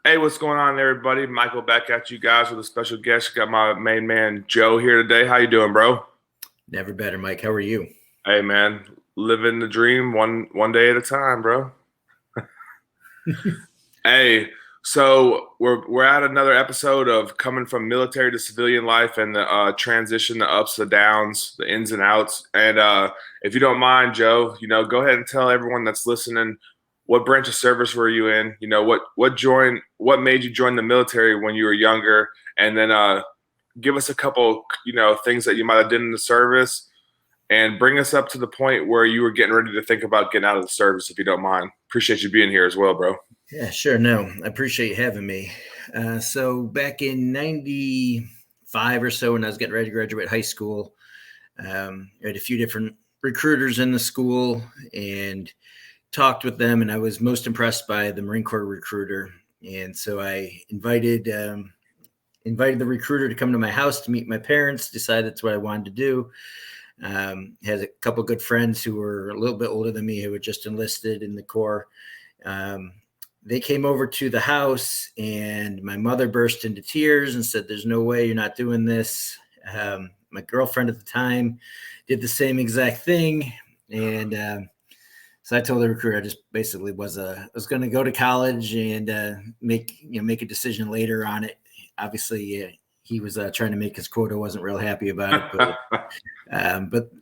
Hey, what's going on, everybody? Michael back at you guys with a special guest. Got my main man Joe here today. How you doing, bro? Never better, Mike. How are you? Hey, man, living the dream one day at a time, bro. Hey, so we're at another episode of coming from military to civilian life and the transition, the ups, the downs, the ins and outs. And if you don't mind, Joe, go ahead and tell everyone that's listening what branch of service were you in? What made you join the military when you were younger, and then give us a couple, things that you might have done in the service, and bring us up to the point where you were getting ready to think about getting out of the service, if you don't mind. Appreciate you being here as well, bro. Yeah, sure. No, I appreciate you having me. So back in 95 or so, when I was getting ready to graduate high school, I had a few different recruiters in the school and talked with them. And I was most impressed by the Marine Corps recruiter. And so I invited the recruiter to come to my house to meet my parents, decided that's what I wanted to do. Had a couple good friends who were a little bit older than me who had just enlisted in the Corps. They came over to the house, and my mother burst into tears and said, "There's no way you're not doing this." My girlfriend at the time did the same exact thing. And so I told the recruiter I just basically was going to go to college and make a decision later on it. Obviously, he was trying to make his quota, wasn't real happy about it. But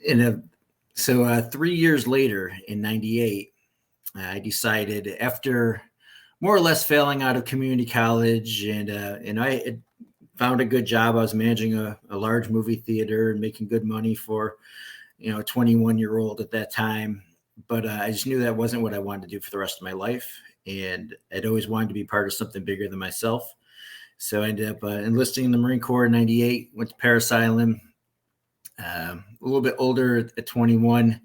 3 years later, in '98, I decided, after more or less failing out of community college, and I had found a good job. I was managing a large movie theater and making good money for a 21-year-old at that time. But I just knew that wasn't what I wanted to do for the rest of my life, and I'd always wanted to be part of something bigger than myself. So I ended up enlisting in the Marine Corps in '98. Went to Parasylum. A little bit older at 21. I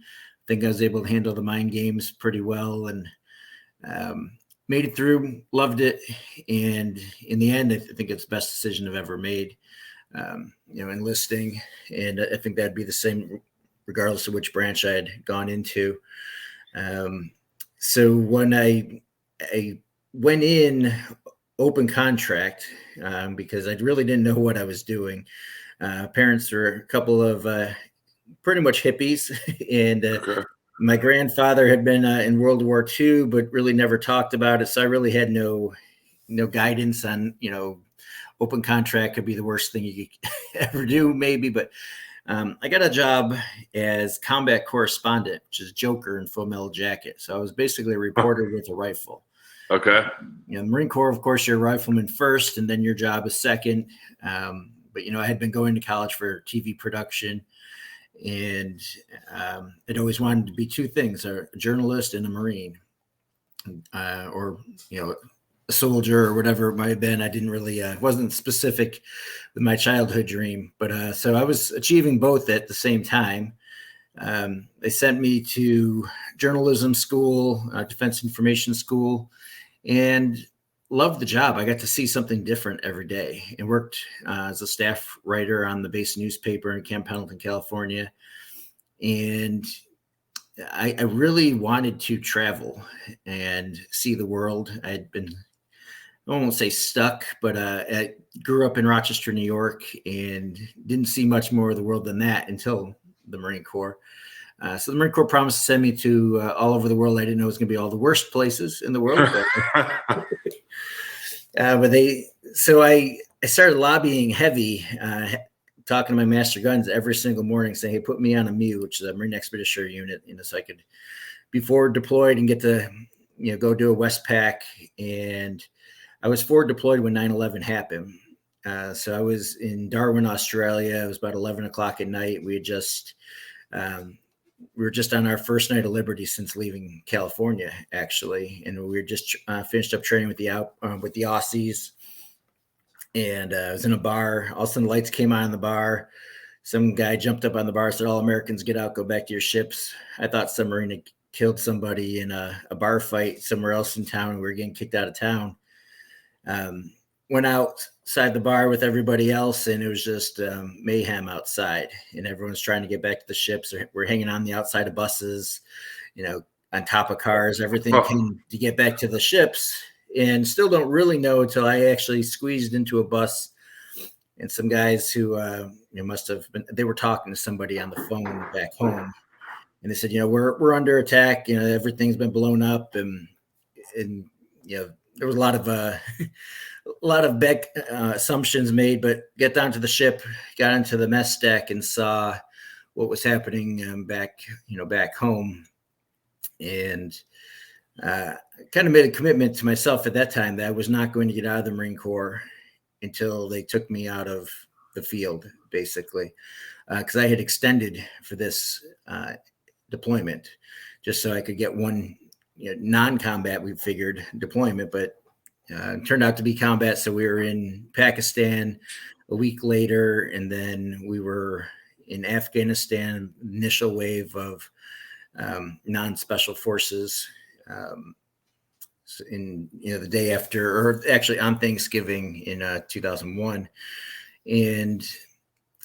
think I was able to handle the mind games pretty well, and made it through, loved it. And in the end, I think it's the best decision I've ever made, enlisting. And I think that'd be the same regardless of which branch I had gone into. So when I went in open contract, because I really didn't know what I was doing. Parents were a couple of pretty much hippies, and Okay. my grandfather had been in World War II, but really never talked about it. So I really had no guidance on, open contract could be the worst thing you could ever do, maybe. But I got a job as combat correspondent, which is Joker in Full Metal Jacket. So I was basically a reporter with a rifle. Okay. The Marine Corps, of course, you're a rifleman first, and then your job is second. But I had been going to college for TV production, and I'd always wanted to be two things: a journalist and a Marine, or a soldier or whatever it might have been. I didn't really wasn't specific with my childhood dream, but so I was achieving both at the same time. They sent me to journalism school, defense information school, and loved the job. I got to see something different every day, and worked as a staff writer on the base newspaper in Camp Pendleton, California. And I really wanted to travel and see the world. I had been, I won't say stuck, but I grew up in Rochester, New York, and didn't see much more of the world than that until the Marine Corps. So the Marine Corps promised to send me to all over the world. I didn't know it was going to be all the worst places in the world. So I started lobbying heavy, talking to my master guns every single morning, saying, "Hey, put me on a MEU," which is a Marine Expeditionary Unit, so I could be forward deployed and get to, go do a Westpac. And I was forward deployed when 9/11 happened. So I was in Darwin, Australia. It was about 11 o'clock at night. We were just on our first night of liberty since leaving California, actually, and we were just finished up training with the Aussies. And I was in a bar. All of a sudden, lights came on in the bar. Some guy jumped up on the bar, said, "All Americans, get out, go back to your ships." I thought some Marine had killed somebody in a bar fight somewhere else in town, and we were getting kicked out of town. Went outside the bar with everybody else, and it was just mayhem outside, and everyone's trying to get back to the ships. We're hanging on the outside of buses, on top of cars, everything to get back to the ships. and still don't really know until I actually squeezed into a bus, and some guys who must have been, they were talking to somebody on the phone back home, and they said, we're under attack. Everything's been blown up, and there was a lot of a lot of back assumptions made, but get down to the ship, got into the mess deck, and saw what was happening back home, and kind of made a commitment to myself at that time that I was not going to get out of the Marine Corps until they took me out of the field, basically, because I had extended for this deployment just so I could get one non-combat, we figured, deployment, but it turned out to be combat. So we were in Pakistan a week later, and then we were in Afghanistan, initial wave of non-special forces in the day after, or actually on Thanksgiving in 2001. And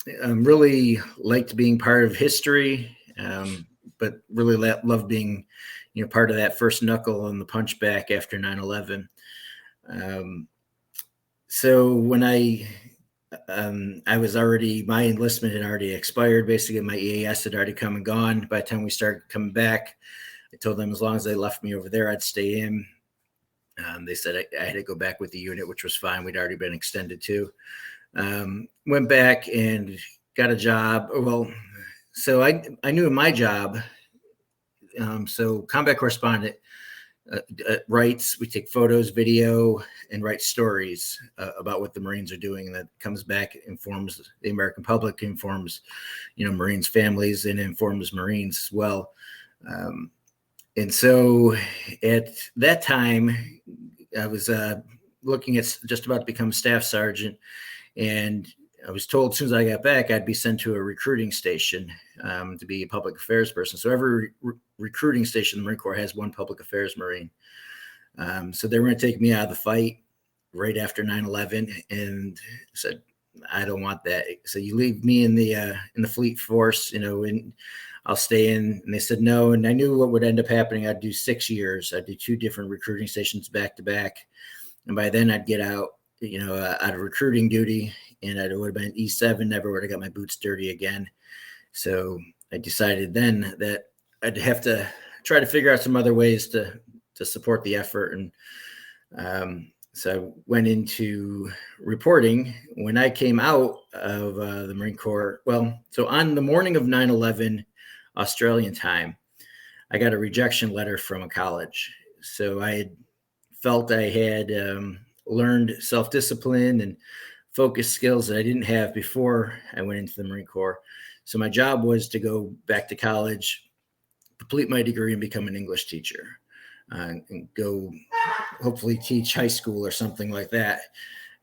really liked being part of history, but really loved being part of that first knuckle on the punch back after 9/11. So when I was already, my enlistment had already expired. Basically, my EAS had already come and gone. By the time we started coming back, I told them as long as they left me over there, I'd stay in. They said I had to go back with the unit, which was fine. We'd already been extended to. Went back and got a job. Well, so I knew my job. So combat correspondent writes, we take photos, video, and write stories about what the Marines are doing. And that comes back, informs the American public, informs, Marines' families, and informs Marines as well. And so at that time, I was looking at just about to become staff sergeant, and I was told as soon as I got back, I'd be sent to a recruiting station to be a public affairs person. So every recruiting station in the Marine Corps has one public affairs Marine. So they were going to take me out of the fight right after 9/11, and said, I don't want that. So you leave me in the fleet force, and I'll stay in. And they said no. And I knew what would end up happening. I'd do 6 years. I'd do 2 different recruiting stations back to back. And by then I'd get out of recruiting duty, and I would have been E7, never would have got my boots dirty again. So I decided then that I'd have to try to figure out some other ways to support the effort. And so I went into reporting. When I came out of the Marine Corps, so on the morning of 9/11 Australian time, I got a rejection letter from a college. So I had felt I had learned self-discipline and focus skills that I didn't have before I went into the Marine Corps. So my job was to go back to college, complete my degree, and become an English teacher, and go hopefully teach high school or something like that.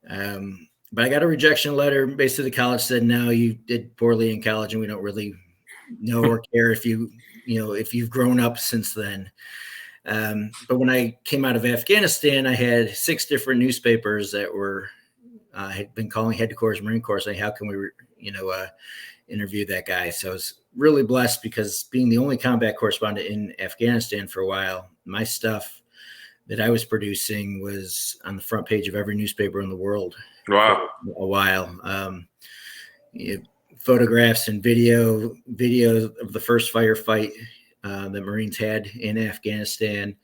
But I got a rejection letter. Basically, the college said, no, you did poorly in college, and we don't really know or care if you've grown up since then. But when I came out of Afghanistan, I had 6 different newspapers that were had been calling headquarters Marine Corps saying, how can we, interview that guy? So I was really blessed, because being the only combat correspondent in Afghanistan for a while, my stuff that I was producing was on the front page of every newspaper in the world. Wow. For a while. Photographs and video of the first firefight that Marines had in Afghanistan,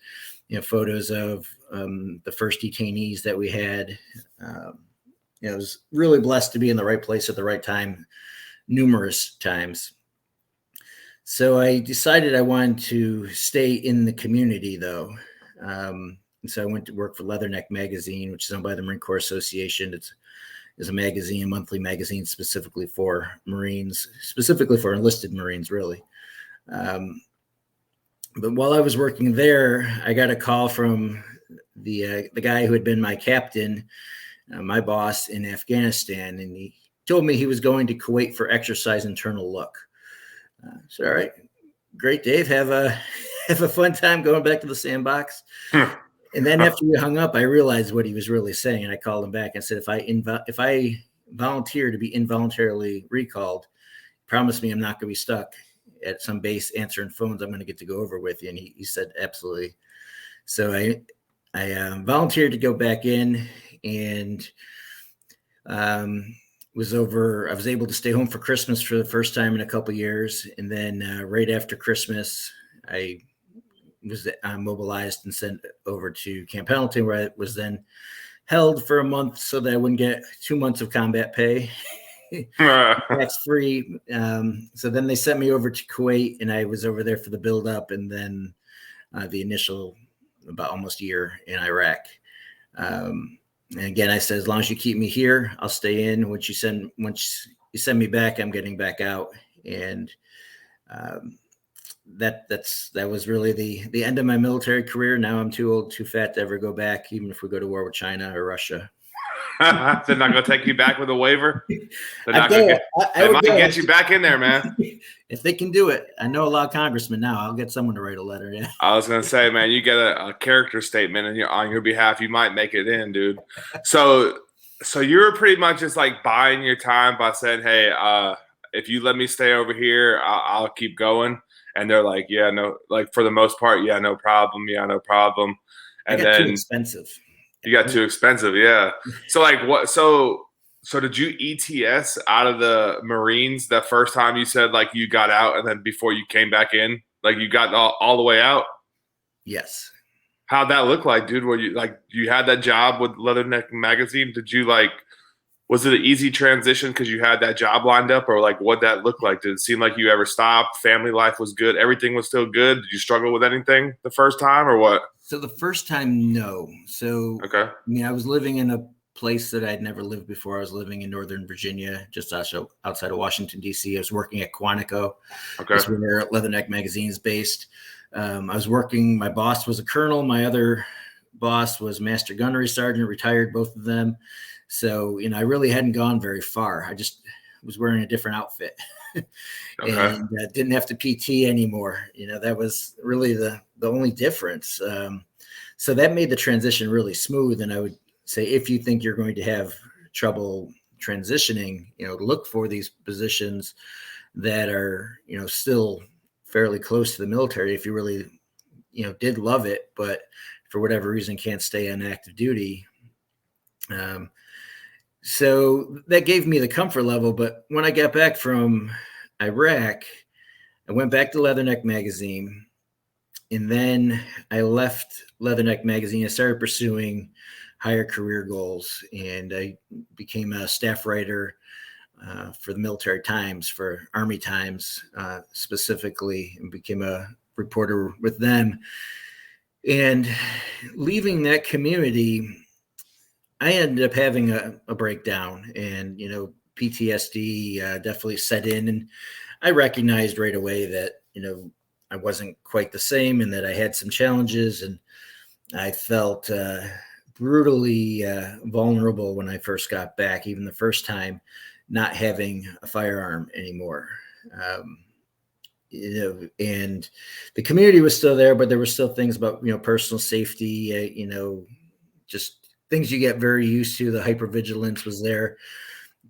photos of the first detainees that we had. I was really blessed to be in the right place at the right time, numerous times. So I decided I wanted to stay in the community, though. And so I went to work for Leatherneck Magazine, which is owned by the Marine Corps Association. It's a magazine, a monthly magazine specifically for Marines, specifically for enlisted Marines, really. But while I was working there, I got a call from the guy who had been my captain, my boss in Afghanistan, and he told me he was going to Kuwait for exercise internal look. So, all right, great, Dave. Have a fun time going back to the sandbox. And then after we hung up, I realized what he was really saying, and I called him back and said, if I volunteer to be involuntarily recalled, promise me I'm not going to be stuck at some base answering phones. I'm going to get to go over with you. And he said, absolutely. So I I volunteered to go back in, and um, I was able to stay home for Christmas for the first time in a couple years, and then right after Christmas, I was mobilized and sent over to Camp Pendleton, where I was then held for a month so that I wouldn't get 2 months of combat pay. Tax free. So then they sent me over to Kuwait, and I was over there for the build up, and then the initial about almost a year in Iraq. And again, I said, as long as you keep me here, I'll stay in. Once you send me back, I'm getting back out. And um, that was really the end of my military career. Now I'm too old, too fat to ever go back, even if we go to war with China or Russia. They're not gonna take you back with a waiver. They're I'd not gonna go. get. I They would might go get you back in there, man. if they can do it. I know a lot of congressmen now. I'll get someone to write a letter. Yeah. I was gonna say, man, you get a character statement on your behalf. You might make it in, dude. So, you were pretty much just like buying your time by saying, "Hey, if you let me stay over here, I'll keep going." And they're like, "Yeah, no," like for the most part, "Yeah, no problem. Yeah, no problem." I And got too then expensive. you got too expensive, yeah. So like what? So did you ETS out of the Marines the first time you said like you got out, and then before you came back in, like you got all the way out? Yes. How'd that look like, dude? Were you like you had that job with Leatherneck Magazine? Did you like was it an easy transition because you had that job lined up, or like what that look like? Did it seem like you ever stopped? Family life was good, everything was still good. Did you struggle with anything the first time, or what? So the first time, no. So Okay, I mean, I was living in a place that I'd never lived before. I was living in Northern Virginia, just outside of Washington, D.C. I was working at Quantico. okay, That's where Leatherneck Magazine is based. I was working, my boss was a colonel. My other boss was Master Gunnery Sergeant, retired, both of them. So, I really hadn't gone very far. I just was wearing a different outfit okay. and didn't have to PT anymore. That was really the only difference. So that made the transition really smooth. And I would say, if you think you're going to have trouble transitioning, look for these positions that are, still fairly close to the military. If you really, did love it, but for whatever reason can't stay on active duty. So that gave me the comfort level. But when I got back from Iraq, I went back to Leatherneck Magazine, and then I left Leatherneck Magazine. I started pursuing higher career goals, and I became a staff writer for the Military Times, for Army Times specifically, and became a reporter with them. And leaving that community, I ended up having a breakdown, and PTSD definitely set in, and I recognized right away that I wasn't quite the same, and that I had some challenges, and I felt brutally vulnerable when I first got back, even the first time, not having a firearm anymore. Um, and the community was still there, but there were still things about personal safety, just things you get very used to. The hypervigilance was there,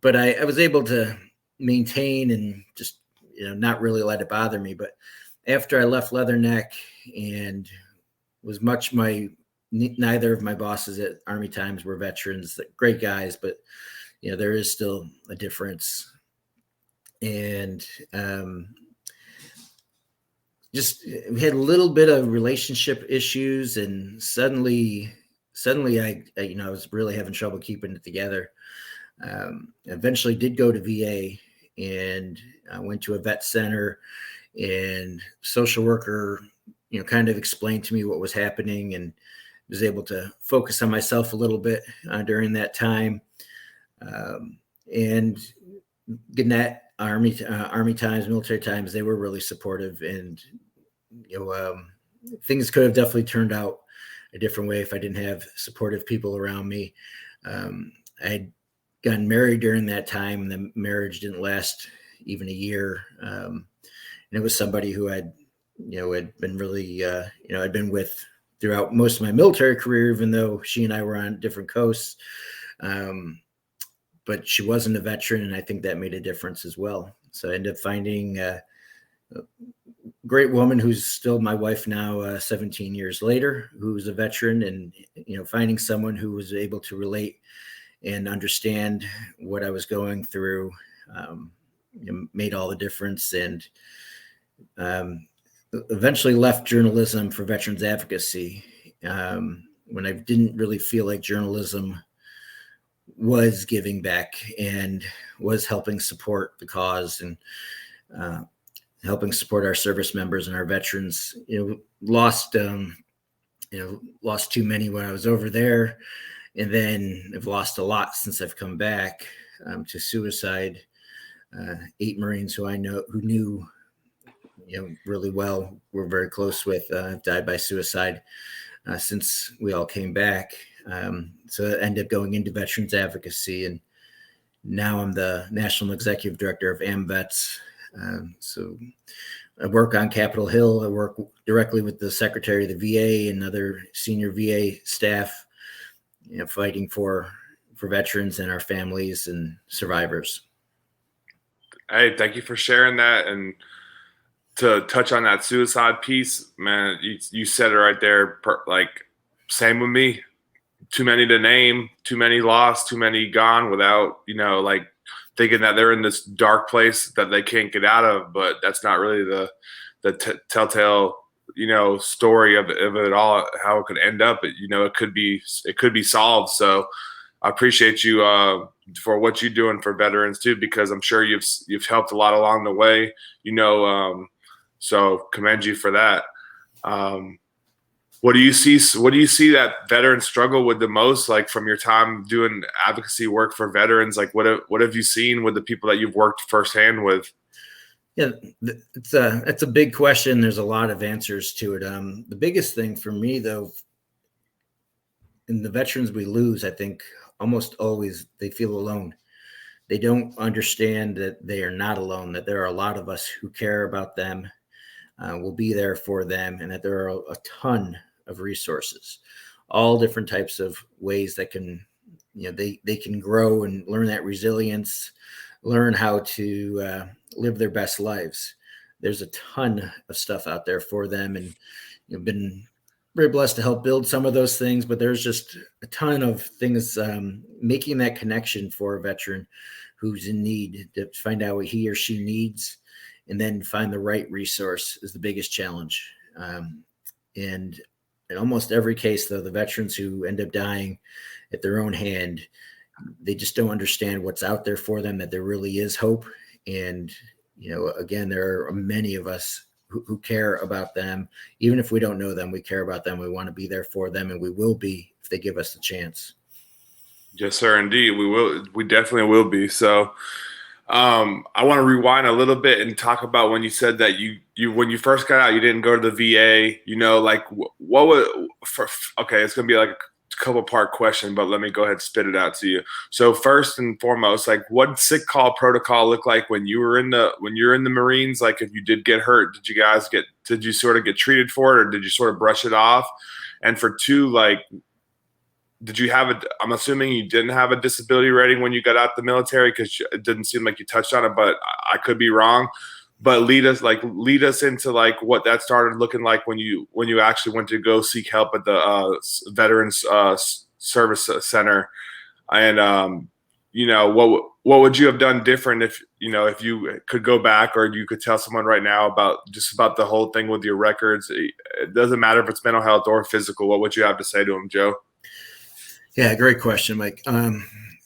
but I was able to maintain and just not really let it bother me. But after I left Leatherneck, and was much my neither of my bosses at Army Times were veterans, great guys, but there is still a difference. And just we had a little bit of relationship issues, and suddenly I was really having trouble keeping it together. Eventually did go to VA, and I went to a vet center, and social worker kind of explained to me what was happening, and was able to focus on myself a little bit during that time. And Gannett, Army Times, Military Times, they were really supportive, and things could have definitely turned out a different way if I didn't have supportive people around me. I'd gotten married during that time, and the marriage didn't last even a year. And it was somebody who had been really, I'd been with throughout most of my military career, even though she and I were on different coasts. But she wasn't a veteran, and I think that made a difference as well. So I ended up finding great woman who's still my wife now, 17 years later, who's a veteran, and finding someone who was able to relate and understand what I was going through made all the difference. And eventually left journalism for veterans advocacy when I didn't really feel like journalism was giving back and was helping support the cause and helping support our service members and our veterans. Lost too many when I was over there, and then I've lost a lot since I've come back to suicide. 8 Marines who knew really well, we're very close with, died by suicide since we all came back. So I ended up going into veterans advocacy, and now I'm the national executive director of AMVETS. So I work on Capitol Hill. I work directly with the secretary of the VA and other senior VA staff, fighting for veterans and our families and survivors. Hey, thank you for sharing that. And to touch on that suicide piece, man, you said it right there. Like, same with me. Too many to name, too many lost, too many gone without, like thinking that they're in this dark place that they can't get out of. But that's not really the telltale, story of it all, how it could end up. It could be solved. So I appreciate you for what you're doing for veterans too, because I'm sure you've helped a lot along the way. So commend you for that. What do you see? What do you see that veterans struggle with the most? Like, from your time doing advocacy work for veterans, like what have you seen with the people that you've worked firsthand with? Yeah, it's a big question. There's a lot of answers to it. The biggest thing for me, though, in the veterans we lose, I think almost always they feel alone. They don't understand that they are not alone, that there are a lot of us who care about them, will be there for them, and that there are a ton of resources, all different types of ways that can, they can grow and learn that resilience, learn how to live their best lives. There's a ton of stuff out there for them, and been very blessed to help build some of those things, but there's just a ton of things making that connection for a veteran who's in need, to find out what he or she needs and then find the right resource is the biggest challenge. And in almost every case, though, the veterans who end up dying at their own hand, they just don't understand what's out there for them, that there really is hope. And, again, there are many of us who care about them. Even if we don't know them, we care about them. We want to be there for them, and we will be if they give us the chance. Yes, sir. Indeed. We will. We definitely will be. So I want to rewind a little bit and talk about when you said that you when you first got out, you didn't go to the VA, like what would, okay, it's going to be like a couple part question, but let me go ahead and spit it out to you. So first and foremost, like, what sick call protocol look like when you're in the Marines? Like, if you did get hurt, did you sort of get treated for it, or did you sort of brush it off? And for two, like, I'm assuming you didn't have a disability rating when you got out the military, because it didn't seem like you touched on it, but I could be wrong. But lead us into like what that started looking like when you actually went to go seek help at the Veterans Service Center, and what would you have done different if you could go back, or you could tell someone right now about the whole thing with your records? It doesn't matter if it's mental health or physical. What would you have to say to them, Joe? Yeah, great question, Mike.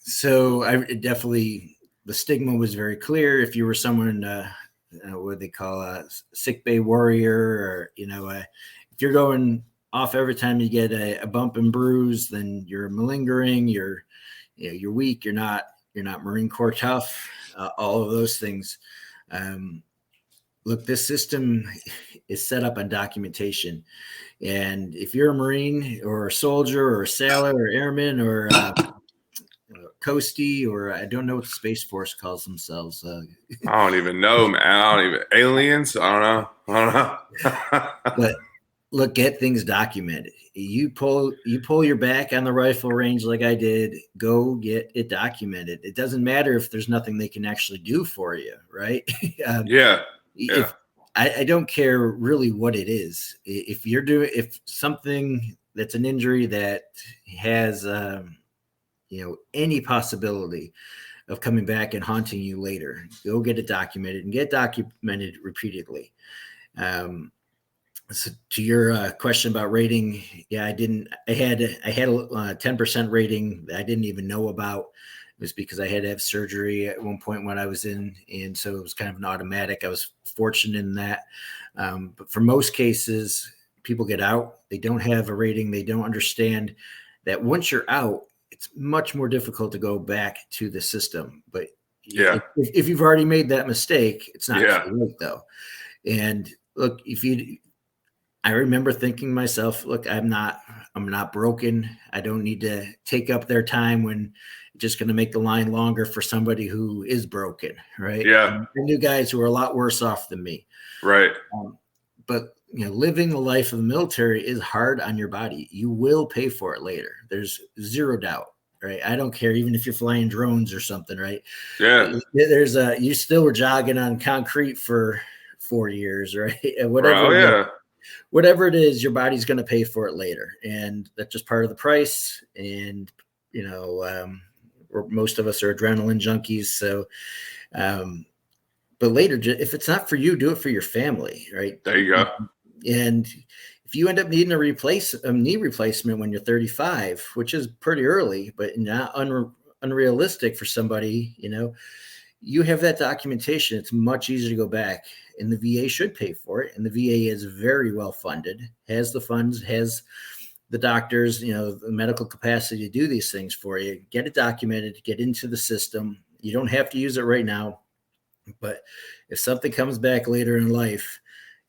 So the stigma was very clear. If you were someone, what they call a sick bay warrior, or, if you're going off every time you get a bump and bruise, then you're malingering, you're weak, you're not Marine Corps tough, all of those things. Look, this system is set up on documentation. And if you're a Marine or a soldier or a sailor or airman or coastie, or I don't know what the Space Force calls themselves. I don't even know, man. Aliens? I don't know. But look, get things documented. You pull your back on the rifle range like I did, go get it documented. It doesn't matter if there's nothing they can actually do for you, right? Yeah. If I don't care really what it is. If something that's an injury that has, any possibility of coming back and haunting you later, go get it documented and get documented repeatedly. Um, so to your question about rating, yeah, I had a 10% rating that I didn't even know about. It was because I had to have surgery at one point when I was in, and so it was kind of an automatic. I was fortunate in that, but for most cases, people get out, they don't have a rating, they don't understand that once you're out, it's much more difficult to go back to the system. But Yeah. if you've already made that mistake, it's not Yeah. too late though. And look, I remember thinking to myself, look, I'm not broken. I don't need to take up their time when it's just going to make the line longer for somebody who is broken. Right. Yeah. And I knew guys who were a lot worse off than me. Right. But living the life of the military is hard on your body. You will pay for it later. There's zero doubt. Right. I don't care, even if you're flying drones or something, right? Yeah. You still were jogging on concrete for 4 years, right? Right. Oh yeah. Whatever it is, your body's going to pay for it later. And that's just part of the price. And, most of us are adrenaline junkies. So, but later, if it's not for you, do it for your family, right? There you go. And if you end up needing a knee replacement when you're 35, which is pretty early, but not unrealistic for somebody, you have that documentation. It's much easier to go back, and the VA should pay for it. And the VA is very well funded, has the funds, has the doctors, the medical capacity to do these things for you. Get it documented, get into the system. You don't have to use it right now, but if something comes back later in life,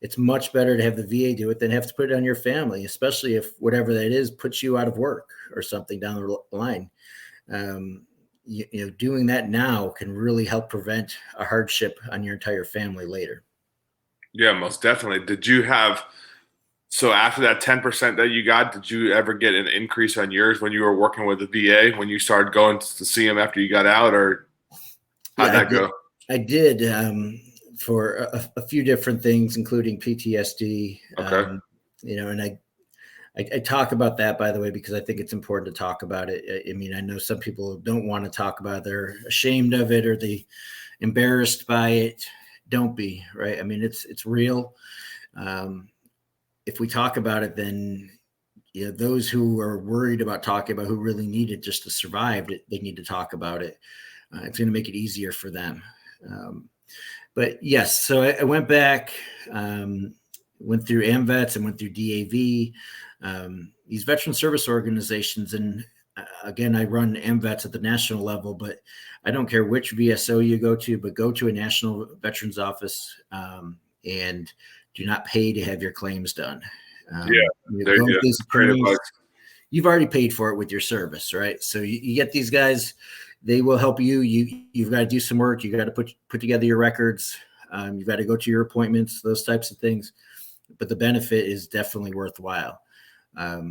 it's much better to have the VA do it than have to put it on your family, especially if whatever that is puts you out of work or something down the line. Doing that now can really help prevent a hardship on your entire family later. Yeah, most definitely. So after that 10% that you got, did you ever get an increase on yours when you were working with the VA, when you started going to see them after you got out, or how'd that go? I did for a few different things, including PTSD. Okay. And I talk about that, by the way, because I think it's important to talk about it. I mean, I know some people don't want to talk about it. They're ashamed of it or they embarrassed by it. Don't be, right? I mean, it's real. If we talk about it, then those who are worried about talking about who really need it just to survive, they need to talk about it. It's going to make it easier for them. But yes, so I went back, went through AMVETS and went through DAV, these veteran service organizations. And again, I run AMVETS at the national level, but I don't care which VSO you go to, but go to a national veterans office and do not pay to have your claims done. There you go. You've already paid for it with your service, right? So you get these guys, they will help you. You've got to do some work. You got to put together your records. You've got to go to your appointments, those types of things. But the benefit is definitely worthwhile. At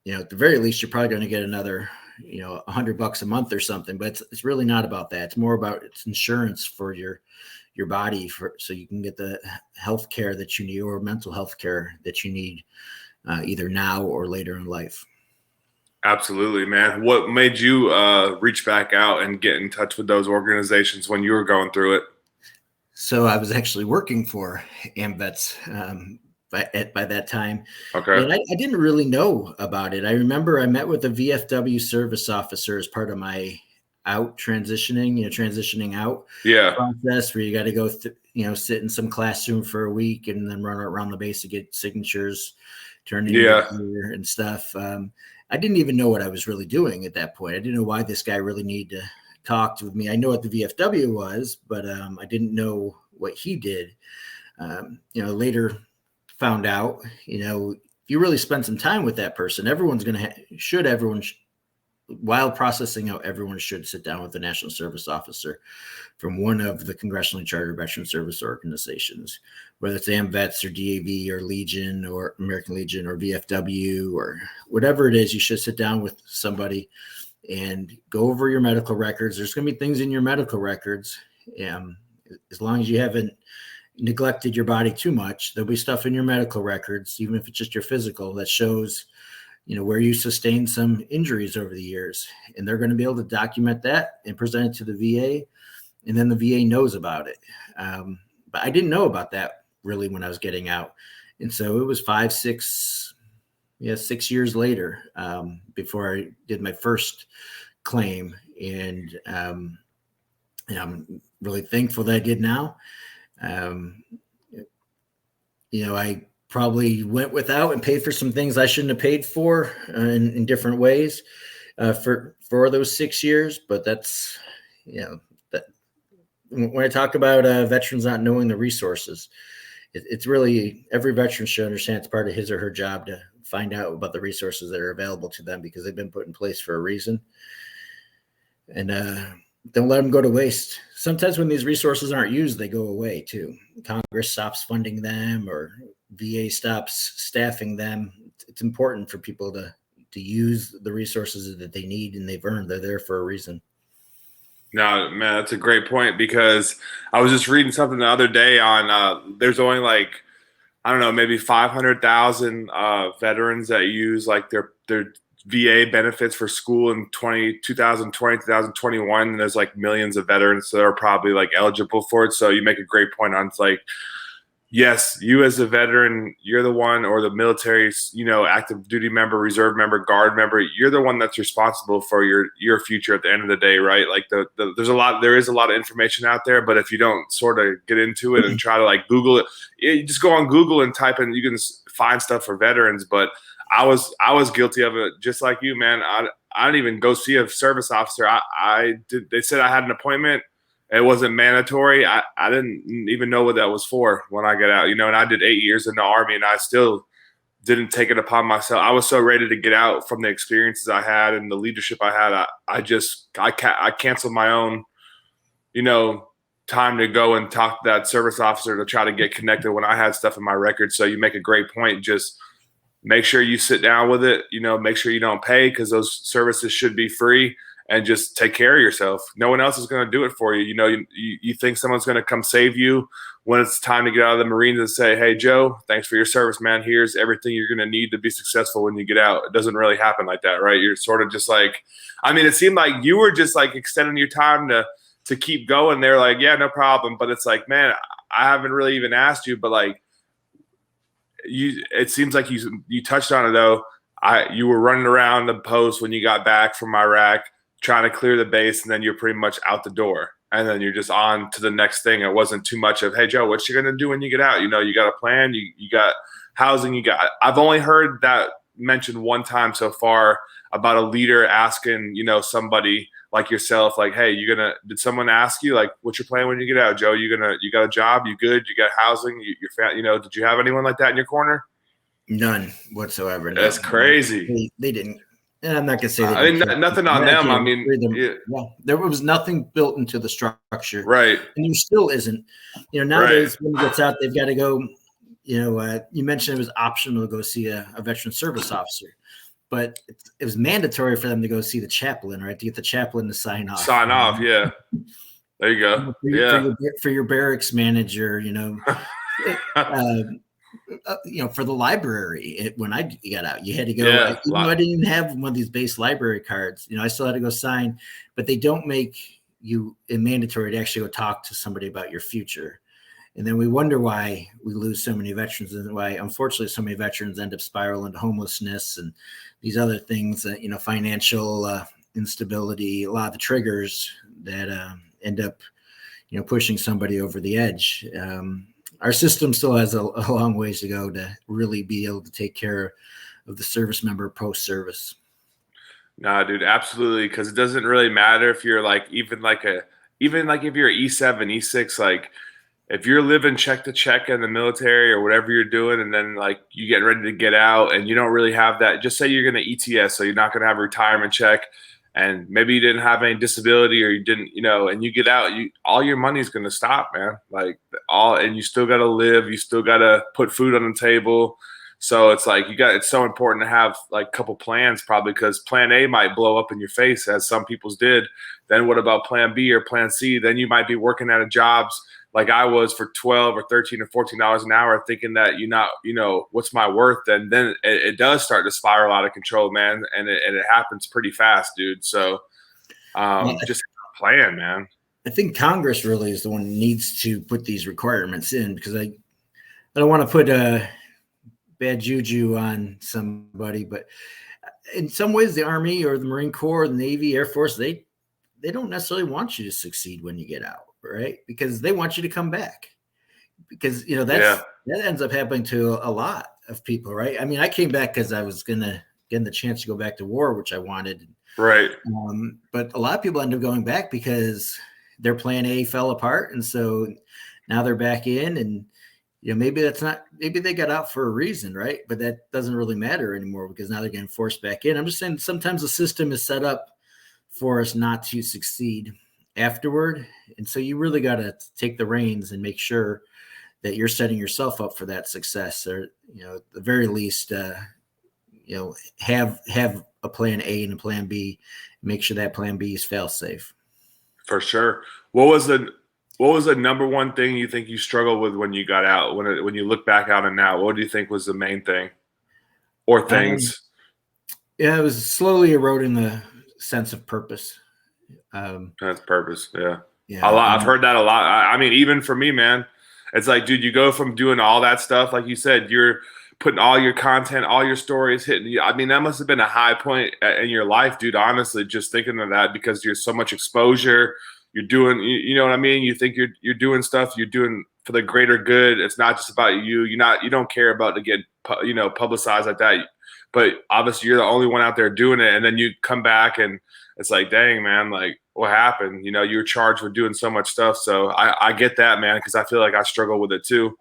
the very least, you're probably going to get another, $100 a month or something. But it's really not about that. It's more about it's insurance for your body, so you can get the health care that you need or mental health care that you need either now or later in life. Absolutely, man. What made you reach back out and get in touch with those organizations when you were going through it? So I was actually working for AMVETS by that time. Okay. And I didn't really know about it. I remember I met with a VFW service officer as part of my transitioning out process, where you got to go sit in some classroom for a week and then run around the base to get signatures, turn in your gear and stuff. I didn't even know what I was really doing at that point. I didn't know why this guy really needed to talk with me. I know what the VFW was, but I didn't know what he did. Later found out, if you really spend some time with that person, while processing out, everyone should sit down with the National Service Officer from one of the congressionally chartered veteran service organizations, whether it's AMVETS or DAV or Legion or American Legion or VFW or whatever it is. You should sit down with somebody and go over your medical records. There's going to be things in your medical records, as long as you haven't neglected your body too much, there'll be stuff in your medical records, even if it's just your physical, that shows, where you sustained some injuries over the years. And they're going to be able to document that and present it to the VA. And then the VA knows about it. But I didn't know about that really when I was getting out. And so it was 6 years later before I did my first claim. And I'm really thankful that I did now. I probably went without and paid for some things I shouldn't have paid for in different ways for those 6 years. But that's, that when I talk about veterans not knowing the resources, it's really, every veteran should understand it's part of his or her job to find out about the resources that are available to them, because they've been put in place for a reason. And don't let them go to waste. Sometimes when these resources aren't used, they go away too. Congress stops funding them, or VA stops staffing them. It's important for people to use the resources that they need and they've earned. They're there for a reason. No, man, that's a great point, because I was just reading something the other day on there's only like, I don't know, maybe 500,000 veterans that use like their VA benefits for school in 2020, 2021. And there's like millions of veterans that are probably like eligible for it. So you make a great point on, it's like, yes, you as a veteran, you're the one, or the military's, active duty member, reserve member, guard member, you're the one that's responsible for your future at the end of the day, right? Like there is a lot of information out there, but if you don't sort of get into it and try to like Google it, you just go on Google and type in, you can find stuff for veterans. But I was guilty of it, just like you, man. I didn't even go see a service officer. I did. They said I had an appointment. It wasn't mandatory. I didn't even know what that was for when I got out, and I did 8 years in the Army, and I still didn't take it upon myself. I was so ready to get out from the experiences I had and the leadership I had. I canceled my own, time to go and talk to that service officer to try to get connected when I had stuff in my record. So you make a great point. Just make sure you sit down with it, make sure you don't pay, because those services should be free. And just take care of yourself. No one else is going to do it for you. You think someone's going to come save you when it's time to get out of the Marines and say, hey, Joe, thanks for your service, man. Here's everything you're going to need to be successful when you get out. It doesn't really happen like that, right? You're sort of just like, it seemed like you were just like extending your time to keep going. They're like, yeah, no problem. But it's like, man, I haven't really even asked you, but like, it seems like you touched on it though. You were running around the post when you got back from Iraq, trying to clear the base, and then you're pretty much out the door, and then you're just on to the next thing. It wasn't too much of, hey, Joe, what you gonna do when you get out? You got a plan, you got housing, I've only heard that mentioned one time so far about a leader asking, somebody like yourself, like, hey, did someone ask you, like, what's your plan when you get out, Joe? You got a job, you good, you got housing, did you have anyone like that in your corner? None whatsoever. No. That's crazy. They didn't. And I'm not going to say that. Nothing on them. There was nothing built into the structure. Right. And there still isn't. Nowadays, when he gets out, they've got to go, you mentioned it was optional to go see a veteran service officer, but it was mandatory for them to go see the chaplain, right? To get the chaplain to sign off. Yeah. There you go. For your barracks manager, for the library, when I got out, you had to go. I didn't even have one of these base library cards. I still had to go sign, but they don't make you mandatory to actually go talk to somebody about your future. And then we wonder why we lose so many veterans, and why, unfortunately, so many veterans end up spiraling into homelessness and these other things that, financial instability, a lot of the triggers that end up, pushing somebody over the edge. Our system still has a long ways to go to really be able to take care of the service member post-service. No, dude, absolutely. Because it doesn't really matter if you're like, even like if you're E7, E6, like if you're living check to check in the military or whatever you're doing, and then like you get ready to get out and you don't really have that, just say you're going to ETS, so you're not going to have a retirement check, and maybe you didn't have any disability, or you didn't, and you get out, all your money's going to stop, man. Like and you still got to live, you still got to put food on the table. So it's like it's so important to have like a couple plans, probably, because plan A might blow up in your face, as some people's did. Then what about plan B or plan C? Then you might be working at a jobs like I was for 12 or 13 or $14 an hour, thinking that what's my worth? And then it does start to spiral out of control, man. And it happens pretty fast, dude. So Well, just plan, man. I think Congress really is the one who needs to put these requirements in, because I don't want to put a bad juju on somebody, but in some ways, the Army or the Marine Corps, the Navy, Air Force, they don't necessarily want you to succeed when you get out, right? Because they want you to come back. Because that ends up happening to a lot of people, right? I mean, I came back because I was gonna get the chance to go back to war, which I wanted. Right. But a lot of people end up going back because their plan A fell apart, and so now they're back in, and maybe they got out for a reason, right? But that doesn't really matter anymore, because now they're getting forced back in. I'm just saying sometimes the system is set up for us not to succeed afterward. And so you really got to take the reins and make sure that you're setting yourself up for that success, or, at the very least, have a plan A and a plan B, make sure that plan B is fail safe. For sure. What was the number one thing you think you struggled with when you got out? When you look back out and now, what do you think was the main thing or things? Yeah, it was slowly eroding the sense of purpose. That's purpose. Yeah. Yeah. A lot. I've heard that a lot. I mean, even for me, man, it's like, dude, you go from doing all that stuff, like you said, you're putting all your content, all your stories hitting. I mean, that must have been a high point in your life, dude. Honestly, just thinking of that, because you're so much exposure. You're doing, you know what I mean? You think you're doing stuff. You're doing for the greater good. It's not just about you. You don't care about to get publicized like that. But obviously, you're the only one out there doing it. And then you come back and it's like, dang, man, like, what happened? You were charged with doing so much stuff. So I get that, man, because I feel like I struggle with it too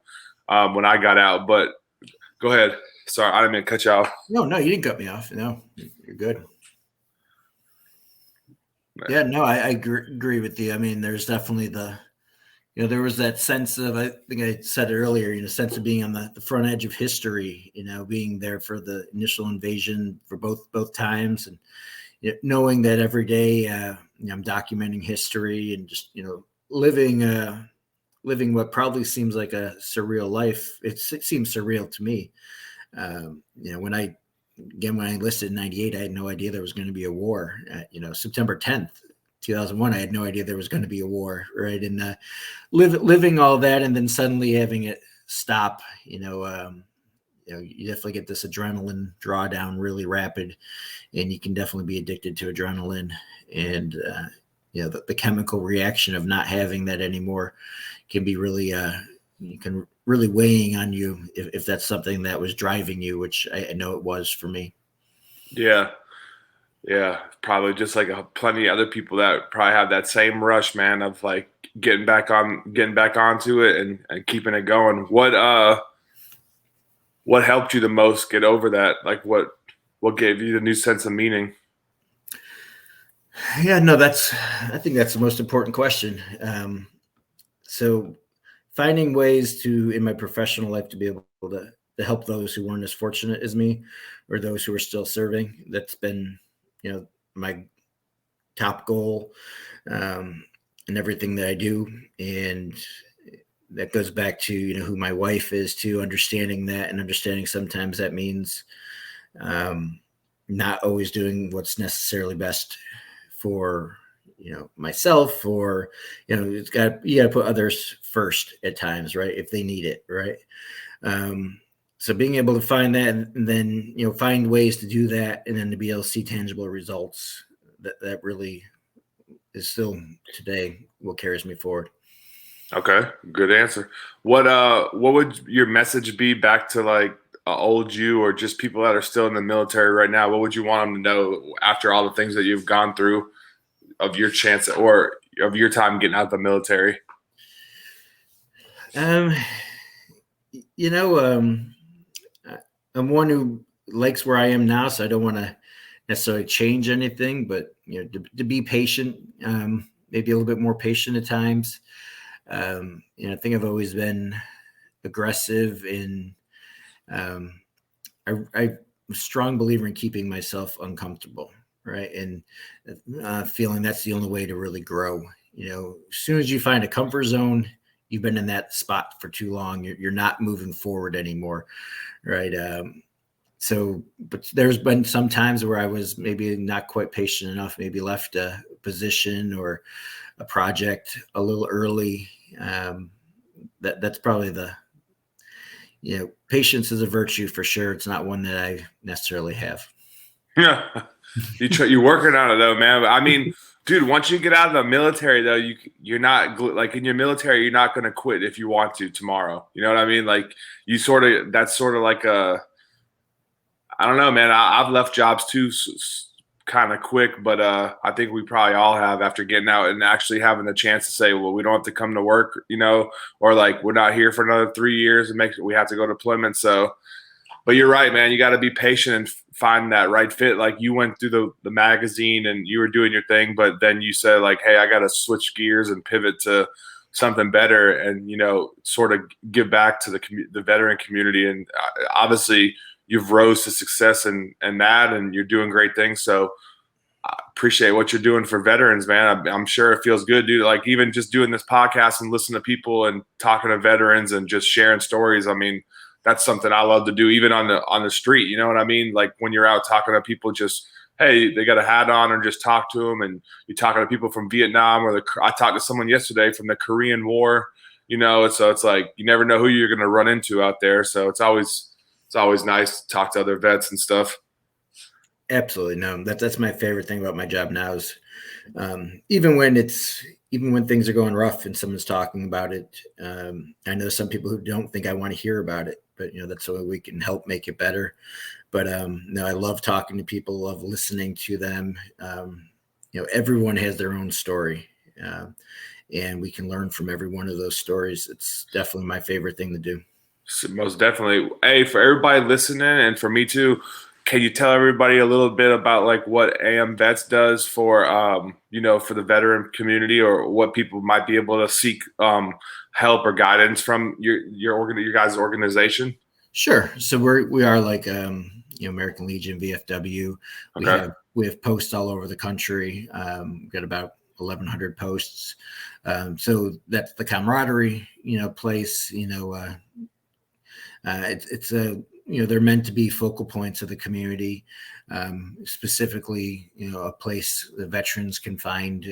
when I got out. But go ahead. Sorry, I didn't mean to cut you off. No, you didn't cut me off. No, you're good. Yeah, no, I agree with you. I mean, there's definitely there was that sense of, I think I said it earlier, sense of being on the front edge of history, being there for the initial invasion for both times, and knowing that every day I'm documenting history, and just living what probably seems like a surreal life. It seems surreal to me. When I enlisted in '98, I had no idea there was going to be a war. September 10th, 2001, I had no idea there was going to be a war, right? And living all that, and then suddenly having it stop, you definitely get this adrenaline drawdown really rapid, and you can definitely be addicted to adrenaline. And the chemical reaction of not having that anymore can be really weighing on you, if that's something that was driving you, which I know it was for me. Yeah, probably just like plenty of other people that probably have that same rush, man, of like getting back onto it and keeping it going. What helped you the most get over that? Like what gave you the new sense of meaning? Yeah, no, I think that's the most important question. So finding ways in my professional life, to be able to help those who weren't as fortunate as me, or those who are still serving, that's been, my top goal, in everything that I do. And that goes back to, who my wife is, to understanding that, and understanding sometimes that means, not always doing what's necessarily best for myself, or you got to put others first at times, right, if they need it, right? So being able to find that, and then find ways to do that, and then to be able to see tangible results, that really is still today what carries me forward. Okay, good answer. What would your message be back to like old you, or just people that are still in the military right now? What would you want them to know after all the things that you've gone through, of your chance, or of your time getting out of the military? I'm one who likes where I am now, so I don't want to necessarily change anything, but to be patient, maybe a little bit more patient at times. I think I've always been aggressive, and I'm a strong believer in keeping myself uncomfortable, right? And feeling that's the only way to really grow. As soon as you find a comfort zone, you've been in that spot for too long. You're not moving forward anymore, right? So, but there's been some times where I was maybe not quite patient enough, maybe left a position or a project a little early. That's probably patience is a virtue for sure. It's not one that I necessarily have. Yeah, you're working on it though, man. I mean, dude, once you get out of the military though, you're not like in your military, you're not going to quit if you want to tomorrow. You know what I mean? Like you sort of that's sort of like I don't know, man. I've left jobs too, kind of quick, but I think we probably all have after getting out and actually having the chance to say, well, we don't have to come to work, or like we're not here for another 3 years and we have to go to deployment. So, but you're right, man. You got to be patient and find that right fit. Like you went through the magazine and you were doing your thing, but then you said like, hey, I got to switch gears and pivot to something better and sort of give back to the veteran community. And obviously you've rose to success and that, and you're doing great things. So I appreciate what you're doing for veterans, man. I'm sure it feels good, dude. Like even just doing this podcast and listening to people and talking to veterans and just sharing stories. I mean, that's something I love to do, even on the street. You know what I mean? Like when you're out talking to people, just hey, they got a hat on, or just talk to them, and you're talking to people from Vietnam I talked to someone yesterday from the Korean War. So it's like you never know who you're going to run into out there. So it's always nice to talk to other vets and stuff. Absolutely. No, that's my favorite thing about my job now is even when things are going rough and someone's talking about it. I know some people who don't think I want to hear about it, but that's the way we can help make it better. But no, I love talking to people, love listening to them. Everyone has their own story, and we can learn from every one of those stories. It's definitely my favorite thing to do. So most definitely. Hey, for everybody listening, and for me too, can you tell everybody a little bit about like what AM Vets does for for the veteran community, or what people might be able to seek help or guidance from your guys' organization? Sure. So we are like American Legion, VFW. Okay. We have posts all over the country. We've got about 1,100 posts. So that's the camaraderie, place. It's they're meant to be focal points of the community, specifically, a place the veterans can find,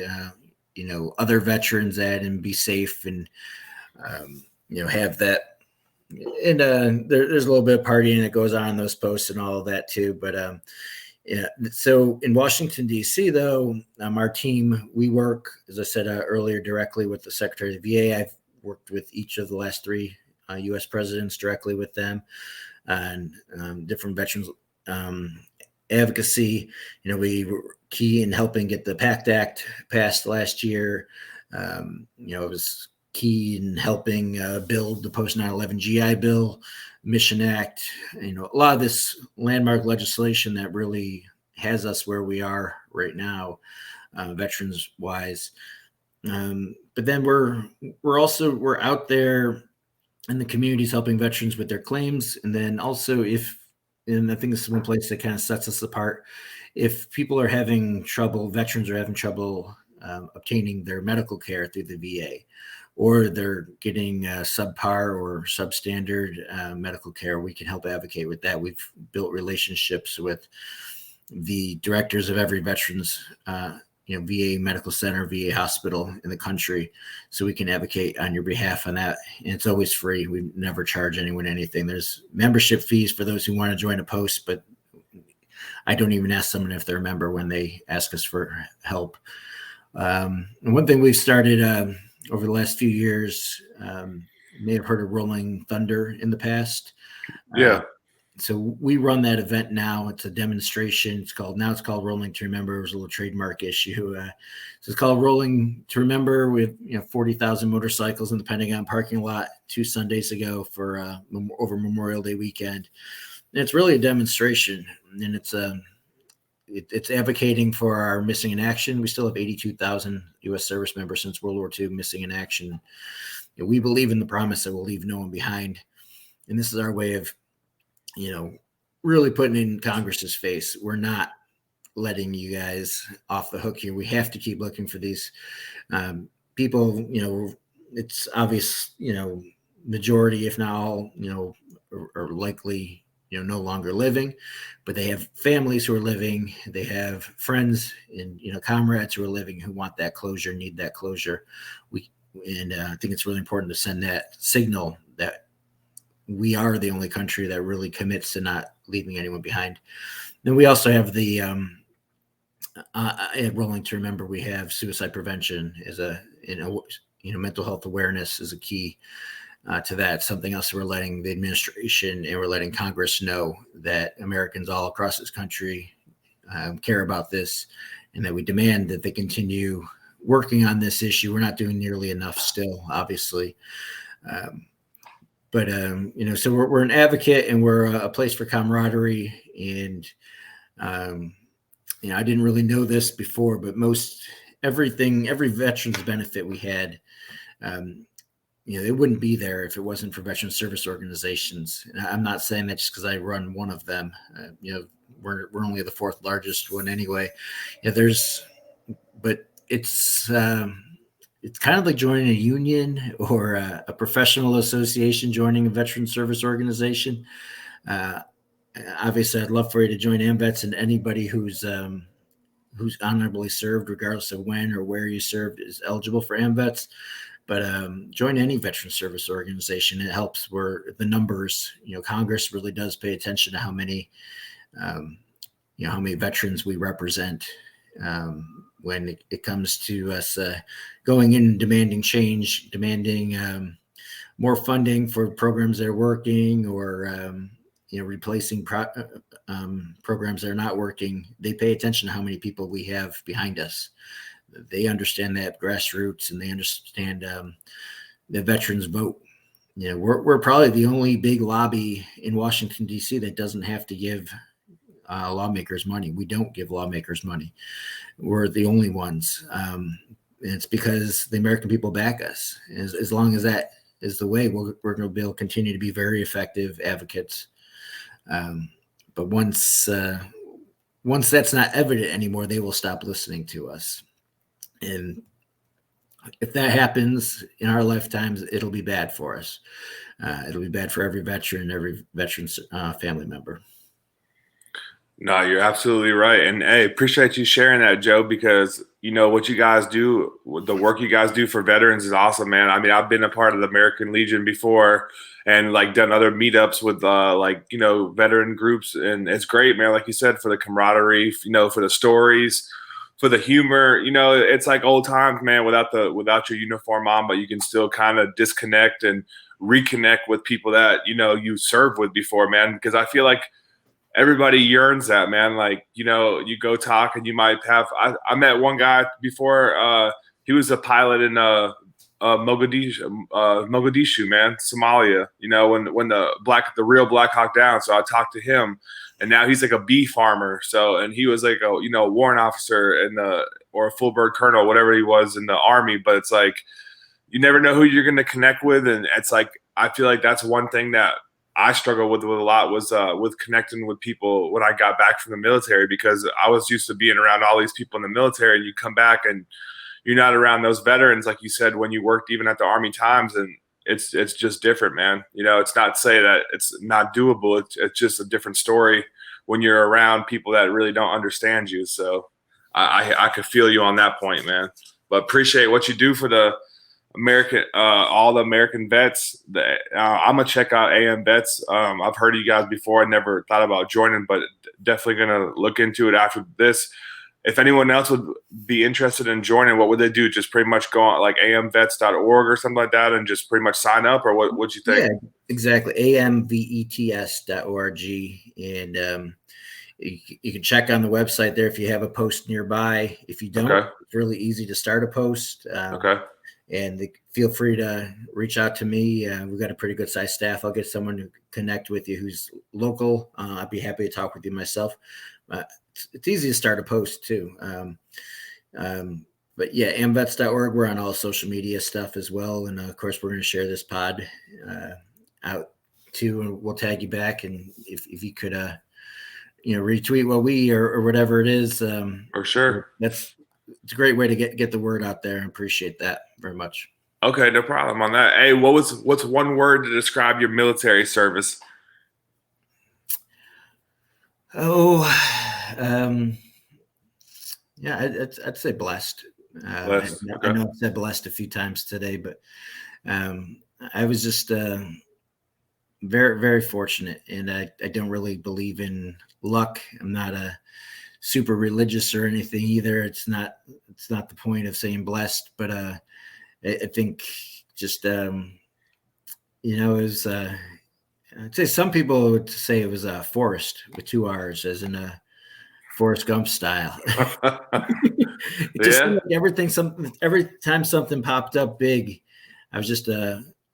other veterans at and be safe and, have that. And there's a little bit of partying that goes on in those posts and all of that too. But yeah, so in Washington, D.C., though, our team, we work, as I said earlier, directly with the Secretary of the VA. I've worked with each of the last three U.S. presidents directly with them and different veterans advocacy. We were key in helping get the PACT Act passed last year. It was key in helping build the post 9/11 GI Bill, Mission Act, a lot of this landmark legislation that really has us where we are right now, veterans wise. But then we're out there in the communities helping veterans with their claims. And then also and I think this is one place that kind of sets us apart. If people are having trouble, veterans are having trouble obtaining their medical care through the VA, or they're getting subpar or substandard medical care, we can help advocate with that. We've built relationships with the directors of every veterans VA medical center, VA hospital in the country, so we can advocate on your behalf on that. And it's always free. We never charge anyone anything. There's membership fees for those who want to join a post, but I don't even ask someone if they're a member when they ask us for help. And one thing we've started over the last few years, you may have heard of Rolling Thunder in the past. Yeah. So we run that event now. It's a demonstration. It's called Rolling to Remember. It was a little trademark issue. So it's called Rolling to Remember. We have 40,000 motorcycles in the Pentagon parking lot 2 Sundays ago for over Memorial Day weekend. And it's really a demonstration, and it's advocating for our missing in action. We still have 82,000 U.S. service members since World War II missing in action. We believe in the promise that we'll leave no one behind, and this is our way of really putting in Congress's face. We're not letting you guys off the hook here. We have to keep looking for these people, it's obvious, majority, if not all, are likely, no longer living, but they have families who are living. They have friends and, comrades who are living who want that closure, need that closure. I think it's really important to send that signal that we are the only country that really commits to not leaving anyone behind. Then we also have the Rolling to Remember, we have suicide prevention as mental health awareness is a key to that. Something else we're letting the administration and we're letting Congress know that Americans all across this country care about this, and that we demand that they continue working on this issue. We're not doing nearly enough still, obviously. So we're an advocate, and we're a place for camaraderie. And I didn't really know this before, but every veterans benefit we had, it wouldn't be there if it wasn't for veteran service organizations. And I'm not saying that just because I run one of them. We're only the fourth largest one anyway. But it's kind of like joining a union or a professional association, joining a veteran service organization. Obviously, I'd love for you to join AMVETS, and anybody who's honorably served, regardless of when or where you served, is eligible for AMVETS. But join any veteran service organization. It helps where the numbers, Congress really does pay attention to how many veterans we represent when it comes to us going in and demanding change, demanding more funding for programs that are working, or replacing programs that are not working. They pay attention to how many people we have behind us. They understand that grassroots, and they understand the veterans vote. We're probably the only big lobby in Washington, D.C. that doesn't have to give lawmakers money. We don't give lawmakers money. We're the only ones. And it's because the American people back us. As long as that is the way, we're going to be able to continue to be very effective advocates. But once that's not evident anymore, they will stop listening to us. And if that happens in our lifetimes, it'll be bad for us. It'll be bad for every veteran's family member. No, you're absolutely right. And hey, appreciate you sharing that, Joe, because what you guys do, the work you guys do for veterans is awesome, man. I mean, I've been a part of the American Legion before and done other meetups with veteran groups, and it's great, man. Like you said, for the camaraderie, for the stories, for the humor, it's like old times, man, without your uniform on, but you can still kind of disconnect and reconnect with people that, you served with before, man. Because I feel like everybody yearns that, man. You go talk and you might have, I met one guy before, he was a pilot in Mogadishu, man, Somalia, when the real Black Hawk Down. So I talked to him, and now he's like a bee farmer. So, and he was like a, warrant officer or a full bird colonel, whatever he was in the Army. But it's like, you never know who you're going to connect with. And it's like, I feel like that's one thing that I struggled with a lot was with connecting with people when I got back from the military, because I was used to being around all these people in the military, and you come back and you're not around those veterans, like you said, when you worked even at the Army Times, and it's just different, man. It's not to say that it's not doable. It's just a different story when you're around people that really don't understand you. So I could feel you on that point, man. But appreciate what you do for the all the American vets. I'm gonna check out AMVETS. I've heard of you guys before. I never thought about joining, but definitely gonna look into it after this. If anyone else would be interested in joining, what would they do? Just pretty much go on amvets.org or something like that and just pretty much sign up, or what'd you think? Yeah, exactly. amvets.org. And you can check on the website there if you have a post nearby. If you don't, It's really easy to start a post. And feel free to reach out to me. We've got a pretty good sized staff. I'll get someone to connect with you who's local. I'd be happy to talk with you myself. It's easy to start a post too. But yeah, amvets.org. We're on all social media stuff as well. And of course, we're going to share this pod out too, and we'll tag you back. And if you could, retweet what we or whatever it is. For sure. It's a great way to get the word out there. I appreciate that very much. Okay, no problem on that. Hey, what's one word to describe your military service? Oh, um, yeah, I'd say blessed. List. I Okay. know I've said blessed a few times today, but I was just very, very fortunate, and I don't really believe in luck. I'm not a super religious or anything either. It's not the point of saying blessed, but I think just it was. I'd say some people would say it was a Forrest with two R's, as in a Forrest Gump style. It just seemed Yeah. like every time something popped up big, I was just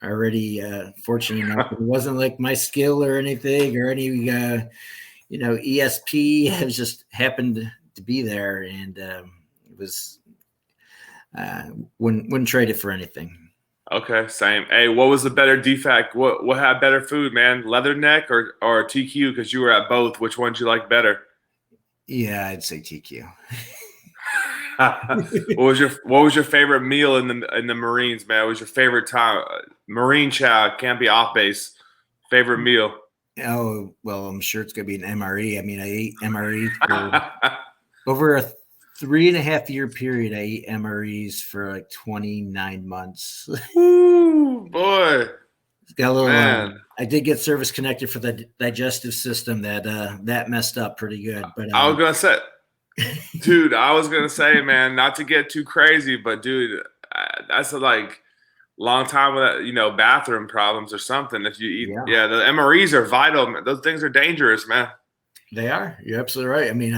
already fortunate enough. It wasn't like my skill or anything or any ESP. It was just happened to be there, and it was uh, wouldn't trade it for anything. Okay, same. Hey, what was the better defect? What had better food, man? Leatherneck or TQ? Because you were at both. Which one did you like better? Yeah, I'd say TQ. What was your favorite meal in the Marines, man? What was your favorite time? Marine chow can't be off base. Favorite meal. Oh, well, I'm sure it's going to be an MRE. I mean, I ate MREs for over a 3.5 year period. I ate MREs for like 29 months. Woo, boy, Got a little. man. I did get service connected for the digestive system that messed up pretty good. But I was gonna say, dude. I was gonna say, man, not to get too crazy, but dude, that's a, like long time without bathroom problems or something. If you eat, yeah, yeah, the MREs are vital. Man. Those things are dangerous, man. they are. You're absolutely right. I mean,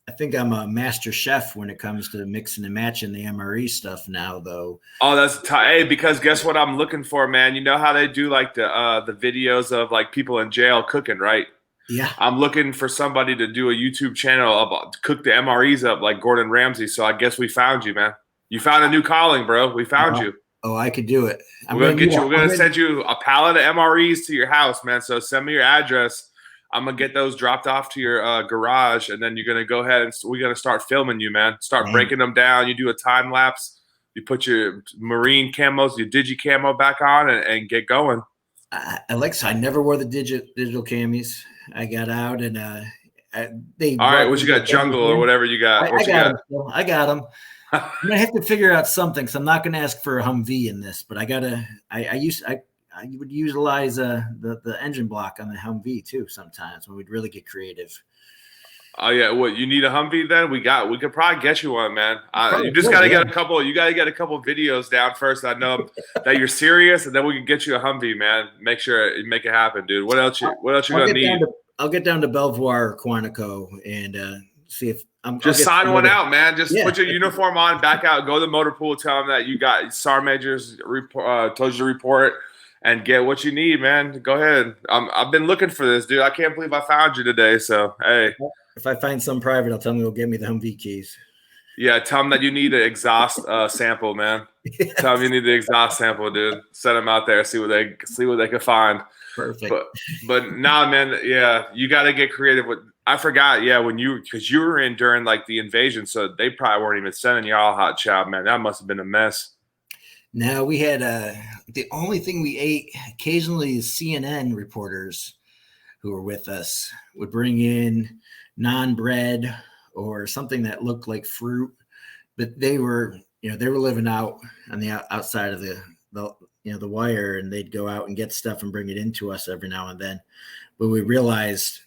I think I'm a master chef when it comes to mixing and matching the MRE stuff now, though. Oh, that's hey, because guess what I'm looking for, man? You know how they do like the videos of like people in jail cooking, right? Yeah. I'm looking for somebody to do a YouTube channel about cook the MREs up like Gordon Ramsay. So I guess we found you, man. You found a new calling, bro. We found Oh, you. oh, I could do it. I'm We're gonna gonna need. get you. We're I'm gonna gonna. send you a pallet of MREs to your house, man. So send me your address. I'm gonna get those dropped off to your garage, and then you're gonna go ahead and we're gonna start filming you, man. Start Man, breaking them down. You do a time lapse. You put your marine camos, your digi camo back on, and get going. Alexa, I never wore the digital camis. I got out and they All right, brought what you digital got? camis Jungle or in. whatever you got. I What you got got? them. Still. I got them. I'm gonna have to figure out something because I'm not gonna ask for a Humvee in this, but I gotta. I would utilize the engine block on the Humvee too sometimes when we'd really get creative. Oh yeah, what you need a Humvee? Then we could probably get you one, man. You Probably just could, gotta yeah. get a couple. You gotta get a couple videos down first. I know that you're serious, and then we can get you a Humvee, man. Make it happen, dude. What else? I'll, What else you I'll gonna get down need? to I'll get down to Belvoir or Quantico and see if I'll Just get sign one submitted. out, man. Just Yeah, put your uniform on, back out, go to the motor pool, tell them that you got Sergeant Major's told you to report, and get what you need, man. Go ahead. I've been looking for this, dude. I can't believe I found you today. So hey, if I find some private, I'll tell them they'll get me the Humvee keys. yeah, tell them that you need an exhaust sample, man. Tell them you need the exhaust sample, dude. Send them out there, see what they can find. Perfect. But nah, man, yeah, you got to get creative with. I forgot, yeah, because you were in during like the invasion, so they probably weren't even sending y'all hot chow, man. That must have been a mess. Now we had the only thing we ate occasionally is CNN reporters who were with us would bring in non-bread or something that looked like fruit, but they were living out on the outside of the wire, and they'd go out and get stuff and bring it into us every now and then. But we realized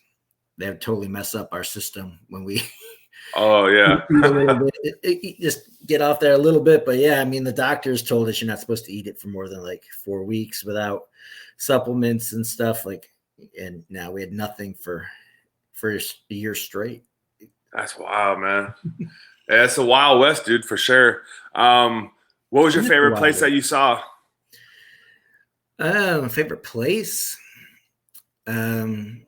they would totally mess up our system when we Oh yeah. eat a little bit. Just get off there a little bit. But yeah, I mean, the doctors told us you're not supposed to eat it for more than like 4 weeks without supplements and stuff. Like, and now we had nothing for a year straight. That's wild, man. Yeah, it's the Wild West, dude, for sure. What was your It is a favorite wild place that one. you saw? My favorite place. Um,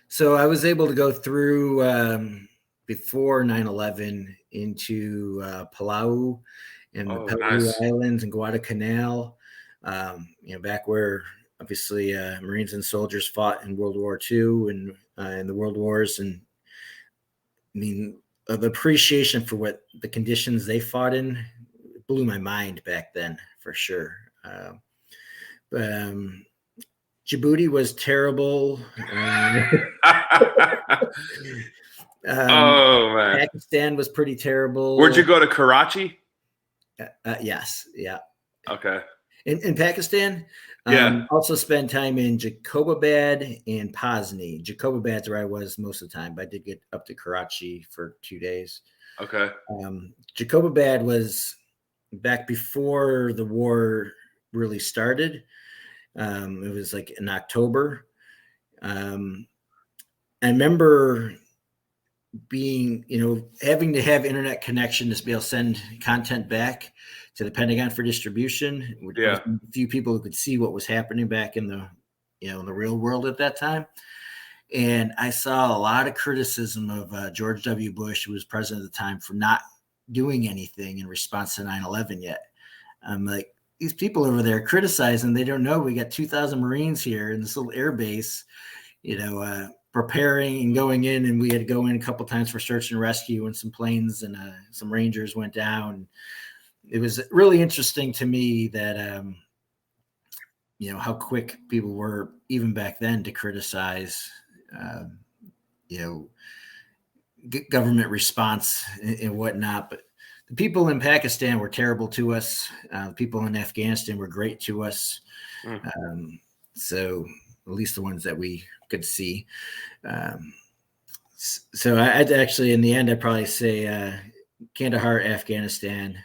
so I was able to go through before 9/11 into Palau and the Oh, Peleliu nice. Islands and Guadalcanal. Back where obviously Marines and soldiers fought in World War II and in the World Wars, and I mean the appreciation for what the conditions they fought in blew my mind back then for sure. But Djibouti was terrible. Oh man, Pakistan was pretty where'd you terrible. go to Karachi? Yes, yeah. Okay, In Pakistan, yeah, also spent time in Jacobabad and Pasni. Jacobabad's where I was most of the time, but I did get up to Karachi for 2 days. okay, Jacobabad was back before the war really started. It was like in October. I remember being, having to have internet connection to be able to send content back to the Pentagon for distribution. I was yeah. a few people who could see what was happening back in the, in the real world at that time. And I saw a lot of criticism of George W. Bush, who was president at the time, for not doing anything in response to 9/11 yet. I'm like, these people over there criticizing, they don't know we got 2,000 Marines here in this little air base, preparing and going in, and we had to go in a couple times for search and rescue, and some planes and some Rangers went down. It was really interesting to me that how quick people were even back then to criticize government response and whatnot. But the people in Pakistan were terrible to us. The people in Afghanistan were great to us. So at least the ones that we could see. So I'd actually, in the end, I'd probably say Kandahar, Afghanistan,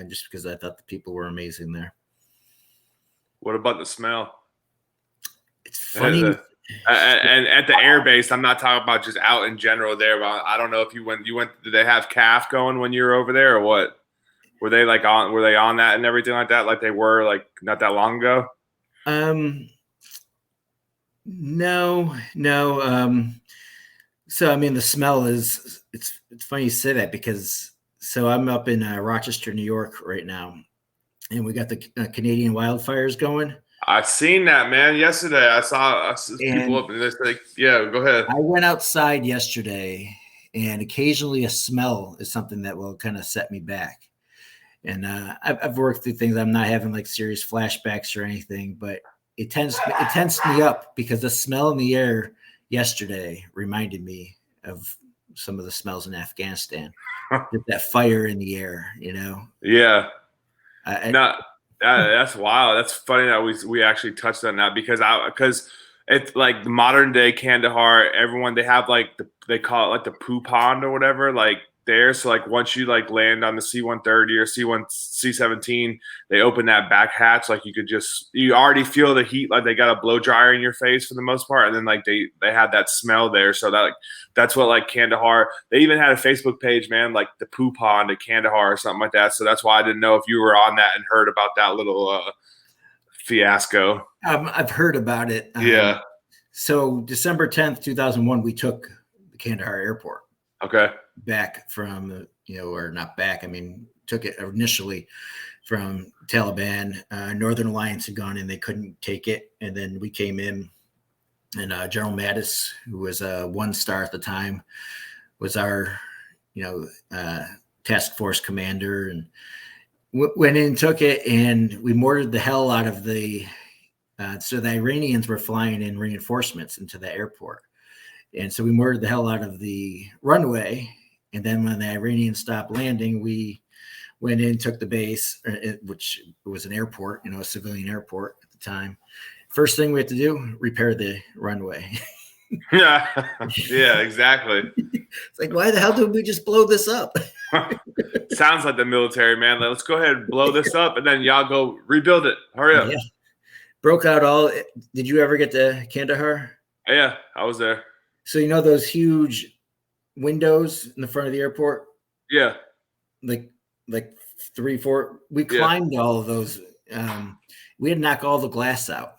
just because I thought the people were amazing there. What about the smell? It's funny. And at the air base, I'm not talking about just out in general there, but I don't know if you went, did they have calf going when you were over there or what? Were they on that and everything like that? Like they were like not that long ago? No. So, I mean, the smell is, it's funny you say that because, so I'm up in Rochester, New York right now, and we got the Canadian wildfires going. I've seen that, man. Yesterday, I saw people up and they're like, yeah, go ahead. I went outside yesterday, and occasionally a smell is something that will kind of set me back. And I've worked through things. I'm not having like serious flashbacks or anything, but it tensed me up because the smell in the air yesterday reminded me of some of the smells in Afghanistan. Just that fire in the air, Yeah. That's wild. That's funny that we actually touched on that because it's like the modern day Kandahar. Everyone they have like they call it like the poo pond or whatever like there. So like once you like land on the C-130 or C-17, they open that back hatch. Like you already feel the heat. Like they got a blow dryer in your face for the most part, and then like they had that smell there. So that's what like Kandahar. They even had a Facebook page, man, like the poo pond at Kandahar or something like that. So that's why I didn't know if you were on that and heard about that little fiasco. I've heard about it. Yeah. So December 10th, 2001, we took the Kandahar airport. Okay. Back from, or not back. I mean, took it initially from Taliban. Northern Alliance had gone in, they couldn't take it. And then we came in, and General Mattis, who was a 1-star at the time, was our, task force commander, and went in, took it, and we mortared the hell out of so the Iranians were flying in reinforcements into the airport. And so we mortared the hell out of the runway. And then when the Iranians stopped landing, we went in, took the base, which was an airport, a civilian airport at the time. First thing we had to do, repair the runway. Yeah, yeah, exactly. It's like, why the hell did we just blow this up? Sounds like the military, man. Let's go ahead and blow this up, and then y'all go rebuild it. Hurry up. Yeah. Broke out all. Did you ever get to Kandahar? Yeah, I was there. So those huge windows in the front of the airport? Yeah. Like 3, 4. We climbed all of those. We had to knock all the glass out.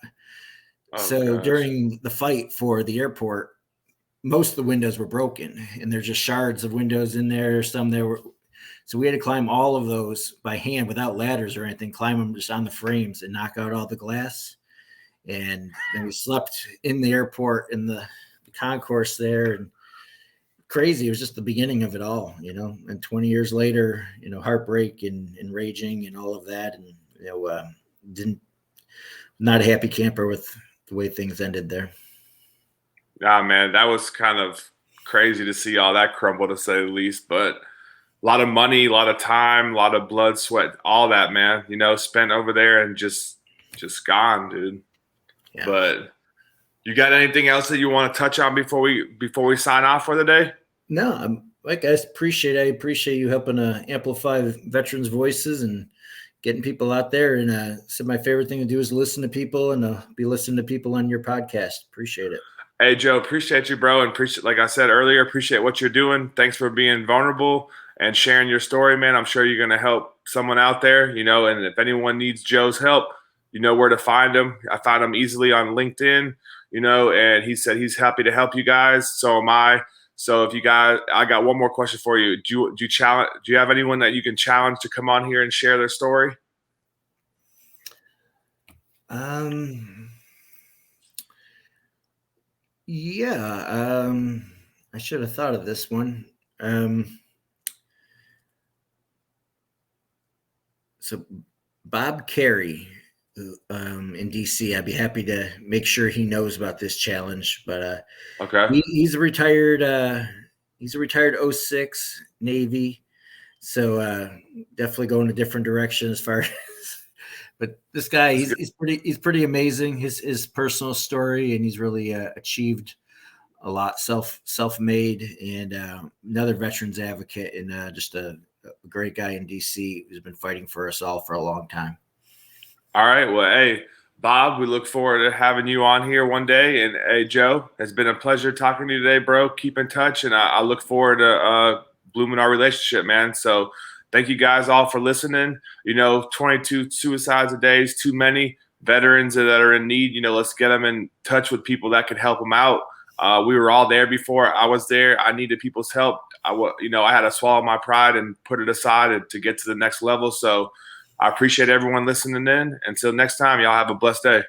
Oh, so gosh. During the fight for the airport, most of the windows were broken, and there's just shards of windows in there. Some there were. So we had to climb all of those by hand without ladders or anything, climb them just on the frames and knock out all the glass. And then we slept in the airport in the concourse there, and crazy. It was just the beginning of it all, and 20 years later, heartbreak and raging and all of that. And, didn't, not a happy camper with the way things ended there. Yeah, man, that was kind of crazy to see all that crumble, to say the least. But a lot of money, a lot of time, a lot of blood, sweat, all that, man, spent over there and just gone, dude. Yeah. But you got anything else that you want to touch on before we sign off for the day? No, I appreciate you helping amplify veterans' voices and getting people out there. And so my favorite thing to do is listen to people and be listening to people on your podcast. Appreciate it. Hey, Joe, appreciate you, bro. And appreciate, like I said earlier, appreciate what you're doing. Thanks for being vulnerable and sharing your story, man. I'm sure you're going to help someone out there, and if anyone needs Joe's help, you know where to find him. I found him easily on LinkedIn, and he said he's happy to help you guys. So am I. So if you guys, I got one more question for you. Do you have anyone that you can challenge to come on here and share their story? Yeah. I should have thought of this one. So Bob Carey, in DC, I'd be happy to make sure he knows about this challenge. But Okay. he's a retired 06 Navy, so definitely going a different direction as far as. But this guy, he's pretty amazing. His personal story, and he's really achieved a lot, self-made, and another veterans advocate, and just a great guy in DC who's been fighting for us all for a long time. All right. Well, hey, Bob, we look forward to having you on here one day. And hey, Joe, it's been a pleasure talking to you today, bro. Keep in touch, and I look forward to blooming our relationship, man. So thank you guys all for listening. 22 suicides a day is too many. Veterans that are in need, let's get them in touch with people that can help them out. We were all there before I was there. I needed people's help. I had to swallow my pride and put it aside to get to the next level. So I appreciate everyone listening in. Until next time, y'all have a blessed day.